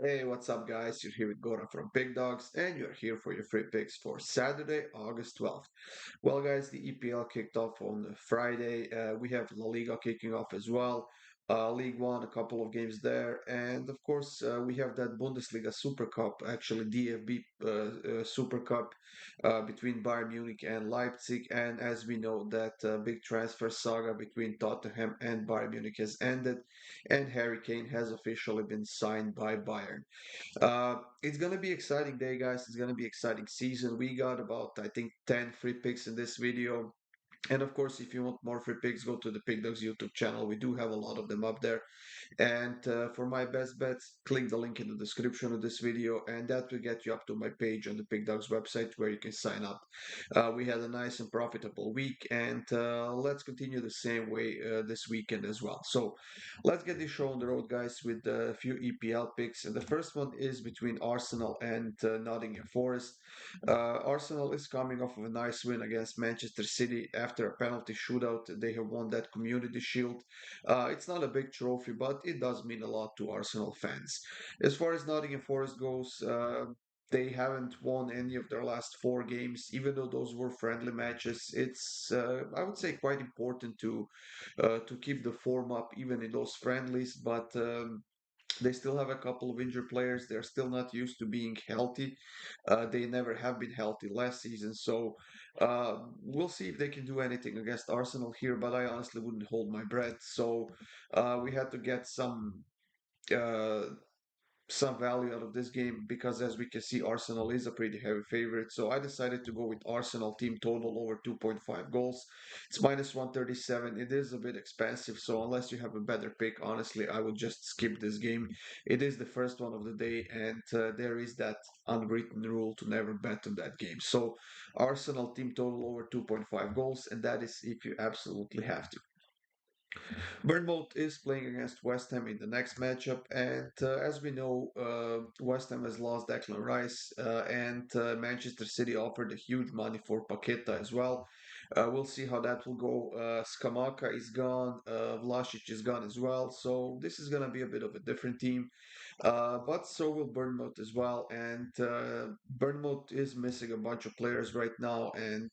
Hey, what's up, guys? You're here with Goran from Pickdawgz, and you're here for your free picks for Saturday, August 12th. Well, guys, the EPL kicked off on Friday. We have LaLiga kicking off as well. League One, a couple of games there, and of course, we have that Bundesliga Super Cup, actually DFB Super Cup between Bayern Munich and Leipzig. And as we know, that big transfer saga between Tottenham and Bayern Munich has ended, and Harry Kane has officially been signed by Bayern. It's gonna be exciting day, guys. It's gonna be exciting season. We got about, I think, 10 free picks in this video. And of course, if you want more free picks, go to the Pickdawgz YouTube channel. We do have a lot of them up there. And for my best bets, click the link in the description of this video, and that will get you up to my page on the Pickdawgz website where you can sign up. We had a nice and profitable week, and let's continue the same way this weekend as well. So let's get this show on the road, guys, with a few EPL picks. And the first one is between Arsenal and Nottingham Forest. Arsenal is coming off of a nice win against Manchester City after a penalty shootout. They have won that Community Shield. It's not a big trophy, but it does mean a lot to Arsenal fans. As far as Nottingham Forest goes, they haven't won any of their last four games, even though those were friendly matches. It's, I would say, quite important to keep the form up even in those friendlies. But they still have a couple of injured players. They're still not used to being healthy. They never have been healthy last season. So we'll see if they can do anything against Arsenal here, but I honestly wouldn't hold my breath. So we had to get uh, some value out of this game because, as we can see, Arsenal is a pretty heavy favorite. So I decided to go with Arsenal team total over 2.5 goals. It's minus 137. It is a bit expensive, so unless you have a better pick, honestly, I would just skip this game. It is the first one of the day, and there is that unwritten rule to never bet on that game. So Arsenal team total over 2.5 goals, and that is if you absolutely have to. Bournemouth is playing against West Ham in the next matchup, and as we know, West Ham has lost Declan Rice, and Manchester City offered a huge money for Paqueta as well. We'll see how that will go. Skamaka is gone, Vlasic is gone as well, so this is going to be a bit of a different team. But so will Bournemouth as well, and Bournemouth is missing a bunch of players right now, and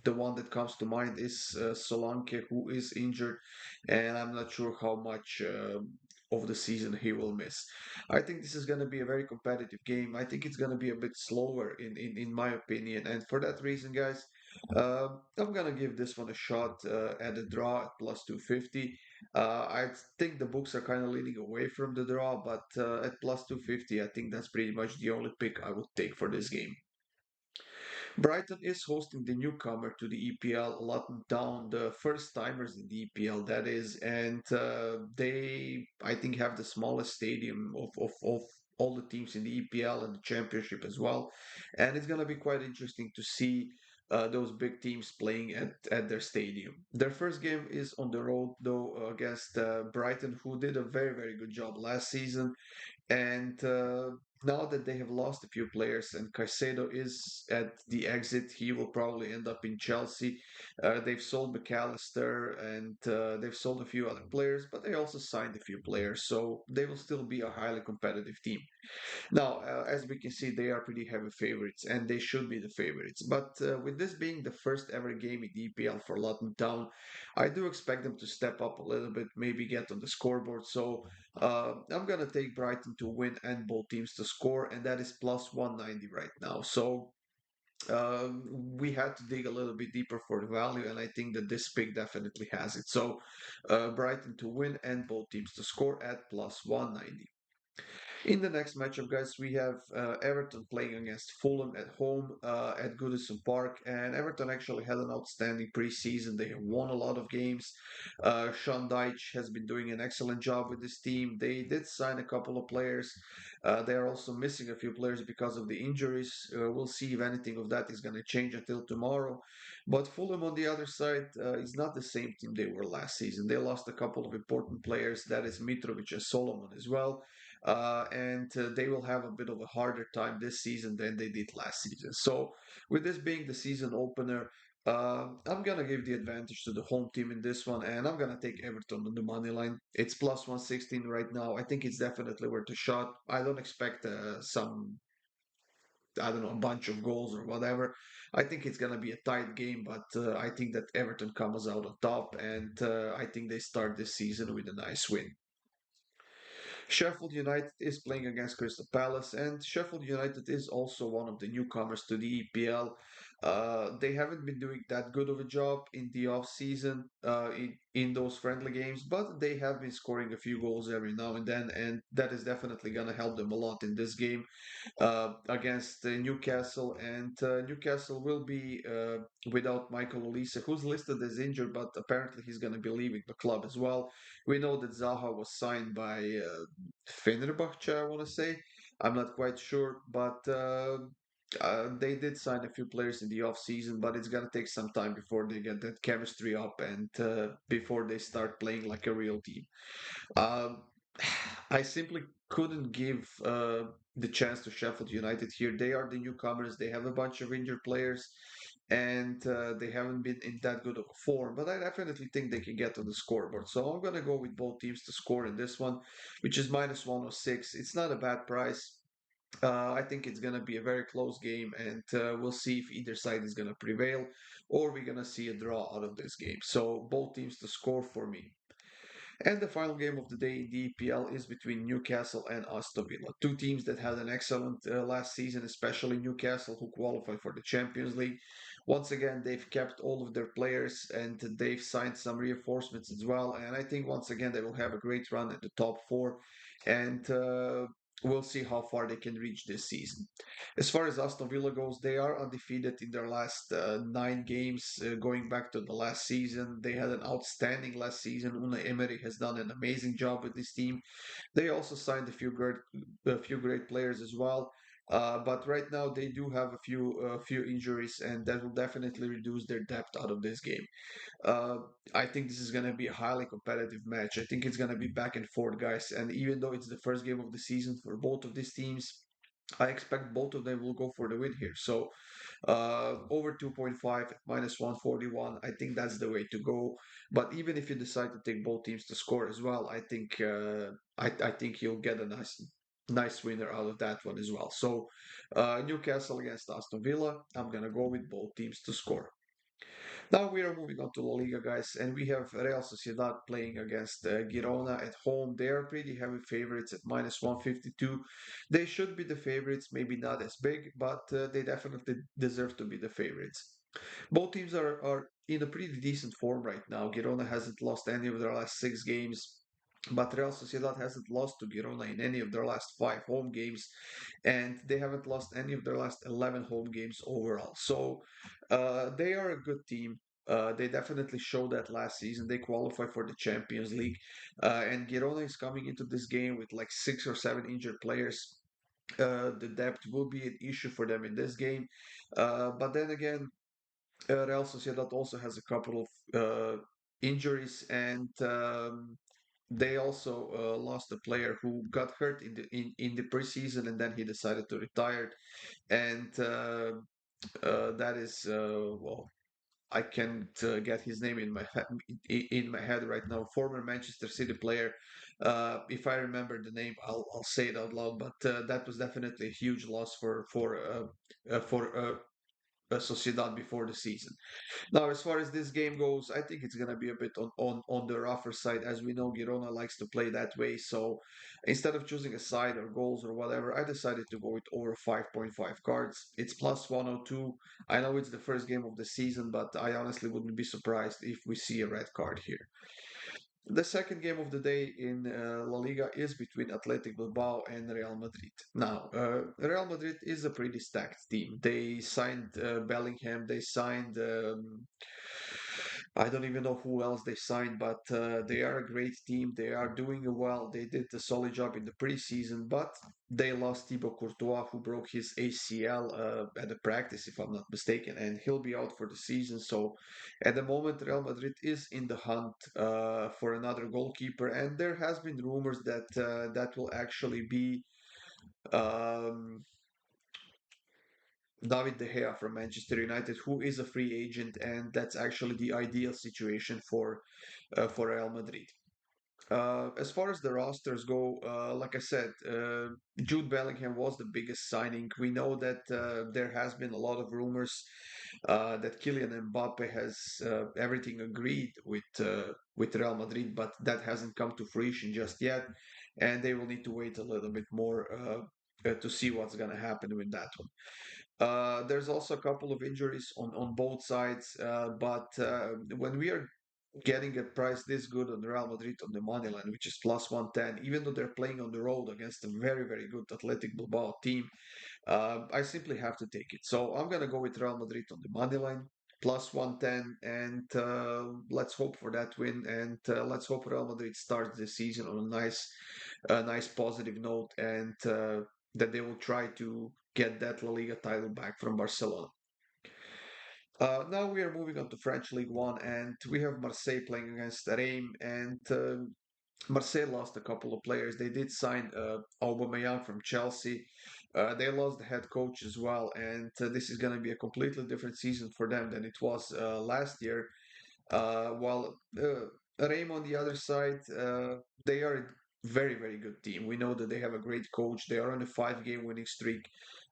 the one that comes to mind is Solanke, who is injured, and I'm not sure how much of the season he will miss. I think this is going to be a very competitive game. I think it's going to be a bit slower, in my opinion, and for that reason, guys, I'm going to give this one a shot at a draw at plus 250. I think the books are kind of leaning away from the draw, but at plus 250, I think that's pretty much the only pick I would take for this game. Brighton is hosting the newcomer to the EPL, Luton Town, the first timers in the EPL, that is, and they, I think, have the smallest stadium of all the teams in the EPL and the Championship as well. And it's going to be quite interesting to see those big teams playing at their stadium. Their first game is on the road, though, against Brighton, who did a very, very good job last season. And now that they have lost a few players and Caicedo is at the exit, he will probably end up in Chelsea. They've sold McAllister and they've sold a few other players, but they also signed a few players, so they will still be a highly competitive team. Now, as we can see, they are pretty heavy favorites, and they should be the favorites. But with this being the first ever game in the EPL for Luton Town, I do expect them to step up a little bit, maybe get on the scoreboard. So I'm going to take Brighton to win and both teams to score, and that is plus 190 right now. So we had to dig a little bit deeper for the value, and I think that this pick definitely has it. So Brighton to win and both teams to score at plus 190. In the next matchup, guys, we have Everton playing against Fulham at home at Goodison Park. And Everton actually had an outstanding preseason. They have won a lot of games. Sean Dyche has been doing an excellent job with this team. They did sign a couple of players. They are also missing a few players because of the injuries. We'll see if anything of that is going to change until tomorrow. But Fulham, on the other side, is not the same team they were last season. They lost a couple of important players. That is Mitrovic and Solomon as well, and they will have a bit of a harder time this season than they did last season. So, with this being the season opener, I'm gonna give the advantage to the home team in this one, and I'm gonna take Everton on the money line. It's plus 116 right now. I think it's definitely worth a shot. I don't expect I don't know, a bunch of goals or whatever. I think it's gonna be a tight game, but I think that Everton comes out on top, and I think they start this season with a nice win. Sheffield United is playing against Crystal Palace, and Sheffield United is also one of the newcomers to the EPL. They haven't been doing that good of a job in the off season in those friendly games, but they have been scoring a few goals every now and then, and that is definitely going to help them a lot in this game against Newcastle. And Newcastle will be without Michael Olise, who's listed as injured, but apparently he's going to be leaving the club as well. We know that Zaha was signed by Fenerbahce, I want to say. I'm not quite sure, but they did sign a few players in the off season, but it's gonna take some time before they get that chemistry up and before they start playing like a real team. Um, I simply couldn't give the chance to Sheffield United here. They are the newcomers. They have a bunch of injured players, and they haven't been in that good of a form. But I definitely think they can get on the scoreboard. So I'm gonna go with both teams to score in this one, which is minus 106. It's not a bad price. I think it's going to be a very close game, and we'll see if either side is going to prevail or we're going to see a draw out of this game. So, both teams to score for me. And the final game of the day in the EPL is between Newcastle and Aston Villa. Two teams that had an excellent last season, especially Newcastle, who qualified for the Champions League. Once again, they've kept all of their players and they've signed some reinforcements as well. And I think once again, they will have a great run at the top four. And we'll see how far they can reach this season. As far as Aston Villa goes, they are undefeated in their last 9 games, going back to the last season. They had an outstanding last season. Unai Emery has done an amazing job with this team. They also signed a few great players as well. But right now they do have a few injuries, and that will definitely reduce their depth out of this game. Uh, I think this is going to be a highly competitive match. I think it's going to be back and forth, guys. And even though it's the first game of the season for both of these teams, I expect both of them will go for the win here. So over 2.5 at minus 141, I think that's the way to go. But even if you decide to take both teams to score as well, I think you'll get a nice winner out of that one as well. So Newcastle against Aston Villa, I'm gonna go with both teams to score. Now we are moving on to La Liga, guys, and we have Real Sociedad playing against Girona at home. They are pretty heavy favorites at minus 152. They should be the favorites, maybe not as big, but they definitely deserve to be the favorites. Both teams are in a pretty decent form right now. Girona hasn't lost any of their last 6 games. But Real Sociedad hasn't lost to Girona in any of their last 5 home games, and they haven't lost any of their last 11 home games overall. So they are a good team. They definitely showed that last season. They qualified for the Champions League, and Girona is coming into this game with like 6 or 7 injured players. The depth will be an issue for them in this game. But then again, Real Sociedad also has a couple of injuries, and they also lost a player who got hurt in the preseason, and then he decided to retire. And that is well, I can't get his name in in my head right now. Former Manchester City player. If I remember the name, I'll say it out loud. But that was definitely a huge loss for Sociedad before the season. Now, as far as this game goes, I think it's gonna be a bit on the rougher side, as we know Girona likes to play that way. So instead of choosing a side or goals or whatever, I decided to go with over 5.5 cards. It's plus 102. I know it's the first game of the season, but I honestly wouldn't be surprised if we see a red card here. The second game of the day in La Liga is between Athletic Bilbao and Real Madrid. Now, Real Madrid is a pretty stacked team. They signed Bellingham, they signed I don't even know who else they signed, but they are a great team. They are doing well. They did a solid job in the preseason, but they lost Thibaut Courtois, who broke his ACL at the practice, if I'm not mistaken, and he'll be out for the season. So at the moment, Real Madrid is in the hunt for another goalkeeper, and there has been rumors that that will actually be um, David De Gea from Manchester United, who is a free agent, and that's actually the ideal situation for Real Madrid. As far as the rosters go, like I said, Jude Bellingham was the biggest signing. We know that there has been a lot of rumors that Kylian Mbappe has everything agreed with Real Madrid, but that hasn't come to fruition just yet, and they will need to wait a little bit more to see what's going to happen with that one. There's also a couple of injuries on both sides, but when we are getting a price this good on Real Madrid on the money line, which is plus 110, even though they're playing on the road against a very, very good Athletic Bilbao team, I simply have to take it. So I'm going to go with Real Madrid on the money line, plus 110, and let's hope for that win. And let's hope Real Madrid starts the season on a nice positive note, and that they will try to get that La Liga title back from Barcelona. Now we are moving on to French League One, and we have Marseille playing against Reims, and Marseille lost a couple of players. They did sign Aubameyang from Chelsea. They lost the head coach as well, and this is going to be a completely different season for them than it was last year. While Reim on the other side, they are a very, very good team. We know that they have a great coach. They are on a five-game winning streak.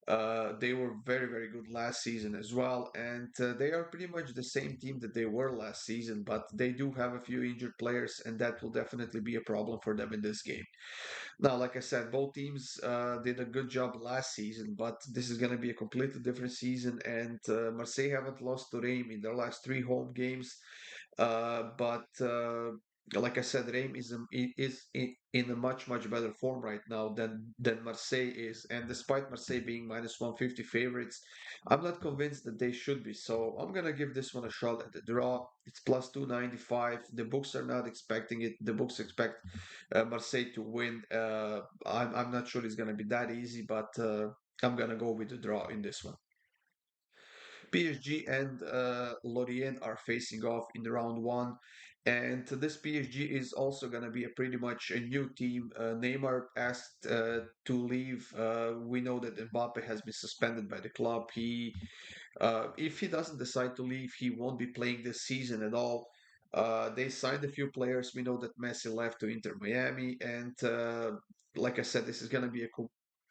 They were very, very good last season as well, and they are pretty much the same team that they were last season, but they do have a few injured players, and that will definitely be a problem for them in this game. Now, like I said, both teams did a good job last season, but this is going to be a completely different season, and Marseille haven't lost to Reims in their last three home games. But like I said, Reims is in a much much better form right now than Marseille is, and despite Marseille being minus 150 favorites, I'm not convinced that they should be. So I'm gonna give this one a shot at the draw. It's plus 295. The books are not expecting it. The books expect Marseille to win. I'm not sure it's gonna be that easy, but I'm gonna go with the draw in this one. PSG and Lorient are facing off in round one. And this PSG is also going to be a pretty much a new team. Neymar asked to leave. We know that Mbappe has been suspended by the club. If he doesn't decide to leave, he won't be playing this season at all. They signed a few players. We know that Messi left to Inter Miami, and like I said, this is going to be a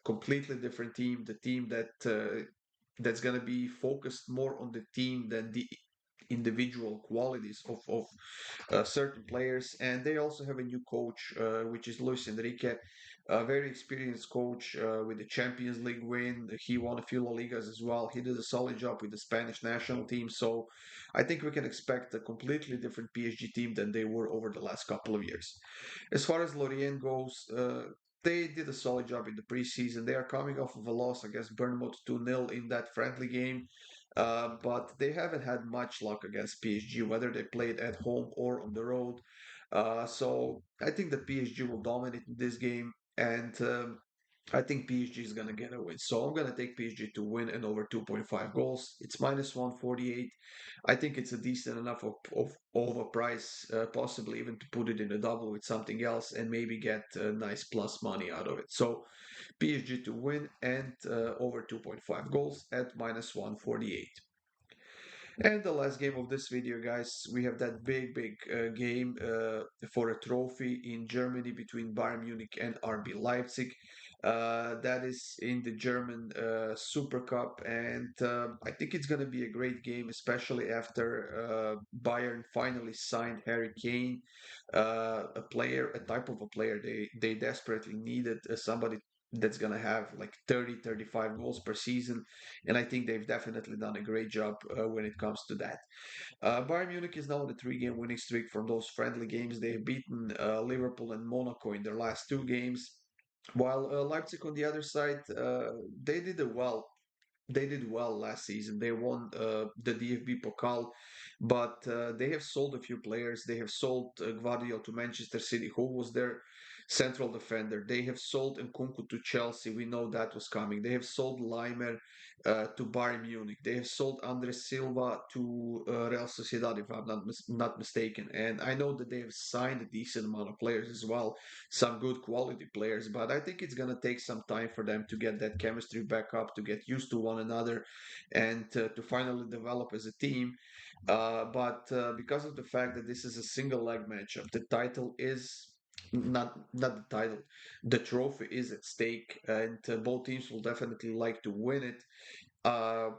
completely different team. The team that's going to be focused more on the team than the individual qualities of certain players. And they also have a new coach, which is Luis Enrique, a very experienced coach with the Champions League win. He won a few La Ligas as well. He did a solid job with the Spanish national team. So I think we can expect a completely different PSG team than they were over the last couple of years. As far as Lorient goes, they did a solid job in the preseason. They are coming off of a loss against Bournemouth 2-0 in that friendly game. But they haven't had much luck against PSG, whether they played at home or on the road. So I think that PSG will dominate this game, and I think PSG is going to get a win. So I'm going to take PSG to win and over 2.5 goals. It's minus 148. I think it's a decent enough of a price, possibly even to put it in a double with something else and maybe get nice plus money out of it. So PSG to win and over 2.5 goals at minus 148. And the last game of this video, guys, we have that big, big game for a trophy in Germany between Bayern Munich and RB Leipzig. That is in the German Super Cup, and I think it's going to be a great game, especially after Bayern finally signed Harry Kane, a player, a type of a player they desperately needed, somebody that's going to have like 30, 35 goals per season. And I think they've definitely done a great job when it comes to that. Bayern Munich is now on a three-game winning streak from those friendly games. They have beaten Liverpool and Monaco in their last two games. While Leipzig on the other side, they did a well. They did well last season. They won the DFB Pokal, but they have sold a few players. They have sold Gvardiol to Manchester City, who was their central defender. They have sold Nkunku to Chelsea. We know that was coming. They have sold Leimer to Bayern Munich. They have sold Andres Silva to Real Sociedad, if I'm not mistaken. And I know that they have signed a decent amount of players as well, some good quality players. But I think it's gonna take some time for them to get that chemistry back up, to get used to one another, and to finally develop as a team. But because of the fact that this is a single leg matchup, the title is not the title, the trophy is at stake, and both teams will definitely like to win it. Uh,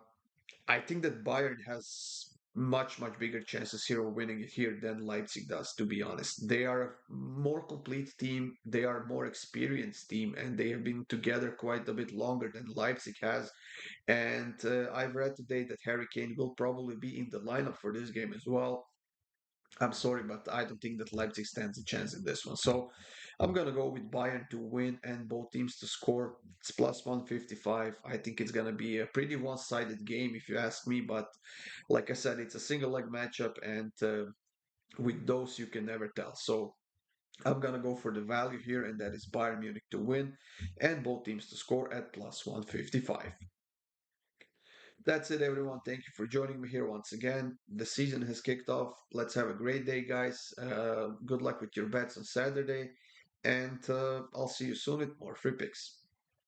I think that Bayern has much bigger chances here of winning it here than Leipzig does. To be honest, they are a more complete team. They are a more experienced team, and they have been together quite a bit longer than Leipzig has. And I've read today that Harry Kane will probably be in the lineup for this game as well. I'm sorry, but I don't think that Leipzig stands a chance in this one. So I'm gonna go with Bayern to win and both teams to score. It's plus 155. I think it's gonna be a pretty one-sided game if you ask me. But like I said, it's a single leg matchup, and with those you can never tell. So I'm gonna go for the value here, and that is Bayern Munich to win and both teams to score at plus 155. That's it, everyone. Thank you for joining me here once again. The season has kicked off. Let's have a great day, guys. Good luck with your bets on Saturday, and I'll see you soon with more free picks.